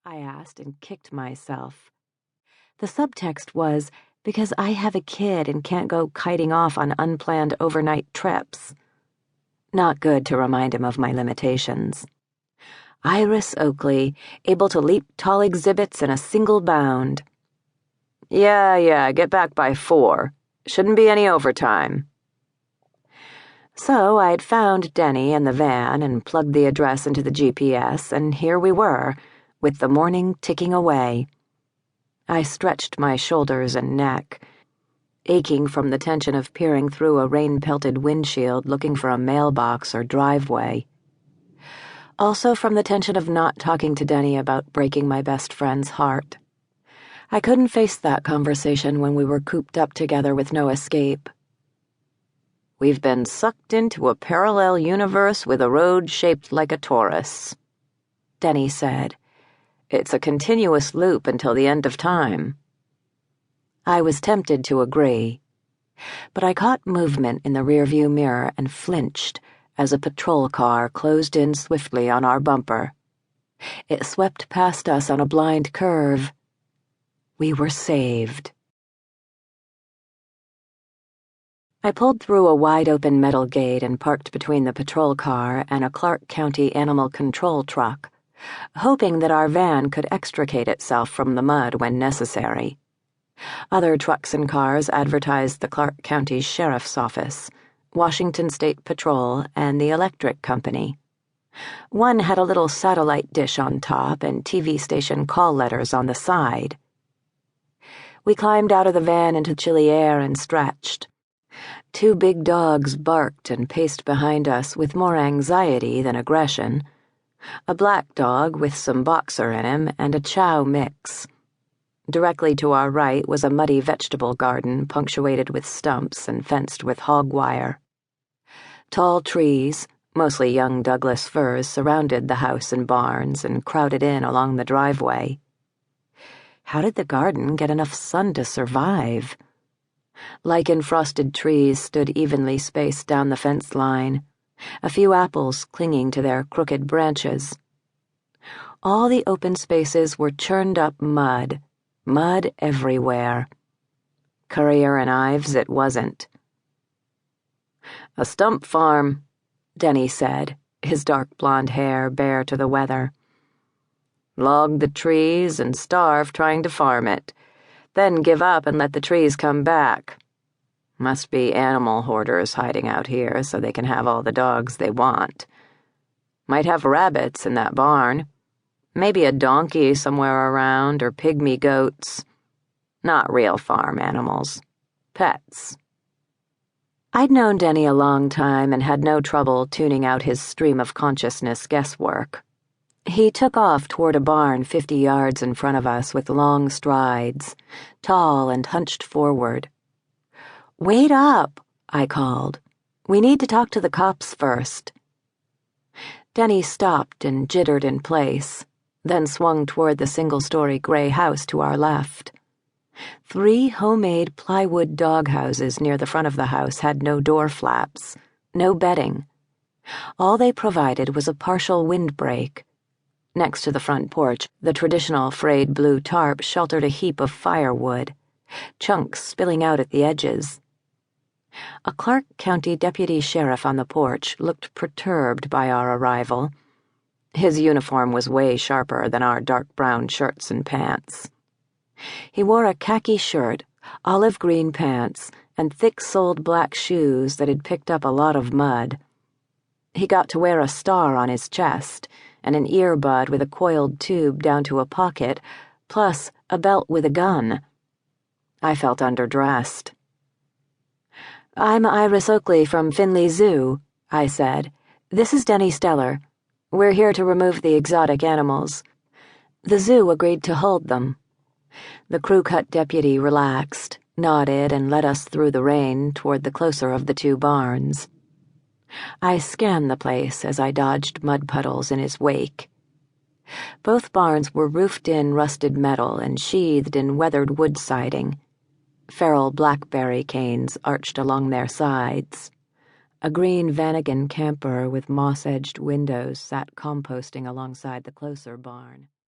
I asked and kicked myself. The subtext was, because I have a kid and can't go kiting off on unplanned overnight trips. Not good to remind him of my limitations. Iris Oakley, able to leap tall exhibits in a single bound. Yeah, get back by 4. Shouldn't be any overtime. So I'd found Denny and the van and plugged the address into the GPS, and here we were, with the morning ticking away. I stretched my shoulders and neck, aching from the tension of peering through a rain-pelted windshield looking for a mailbox or driveway. Also from the tension of not talking to Denny about breaking my best friend's heart. I couldn't face that conversation when we were cooped up together with no escape. We've been sucked into a parallel universe with a road shaped like a torus, Denny said. It's a continuous loop until the end of time. I was tempted to agree, but I caught movement in the rearview mirror and flinched as a patrol car closed in swiftly on our bumper. It swept past us on a blind curve. We were saved. I pulled through a wide-open metal gate and parked between the patrol car and a Clark County animal control truck, hoping that our van could extricate itself from the mud when necessary. Other trucks and cars advertised the Clark County Sheriff's Office, Washington State Patrol, and the Electric Company. One had a little satellite dish on top and TV station call letters on the side. We climbed out of the van into chilly air and stretched. 2 big dogs barked and paced behind us with more anxiety than aggression. A black dog with some boxer in him and a chow mix. Directly to our right was a muddy vegetable garden punctuated with stumps and fenced with hog wire. Tall trees, mostly young Douglas firs, surrounded the house and barns and crowded in along the driveway. How did the garden get enough sun to survive? Lichen-frosted trees stood evenly spaced down the fence line, a few apples clinging to their crooked branches. All the open spaces were churned up mud everywhere. Currier and Ives it wasn't. A stump farm, Denny said, his dark blonde hair bare to the weather. Log the trees and starve trying to farm it, then give up and let the trees come back. Must be animal hoarders hiding out here so they can have all the dogs they want. Might have rabbits in that barn. Maybe a donkey somewhere around, or pygmy goats. Not real farm animals. Pets. I'd known Denny a long time and had no trouble tuning out his stream of consciousness guesswork. He took off toward a barn 50 yards in front of us with long strides, tall and hunched forward. "Wait up," I called. "We need to talk to the cops first." Denny stopped and jittered in place, then swung toward the single-story gray house to our left. 3 homemade plywood doghouses near the front of the house had no door flaps, no bedding. All they provided was a partial windbreak. Next to the front porch, the traditional frayed blue tarp sheltered a heap of firewood, chunks spilling out at the edges. A Clark County deputy sheriff on the porch looked perturbed by our arrival. His uniform was way sharper than our dark brown shirts and pants. He wore a khaki shirt, olive green pants, and thick-soled black shoes that had picked up a lot of mud. He got to wear a star on his chest and an earbud with a coiled tube down to a pocket, plus a belt with a gun. I felt underdressed. "I'm Iris Oakley from Finley Zoo," I said. "This is Denny Steller. We're here to remove the exotic animals." The zoo agreed to hold them. The crew-cut deputy relaxed, nodded, and led us through the rain toward the closer of the 2 barns. I scanned the place as I dodged mud puddles in its wake. Both barns were roofed in rusted metal and sheathed in weathered wood siding. Feral blackberry canes arched along their sides. A green Vanagon camper with moss-edged windows sat composting alongside the closer barn.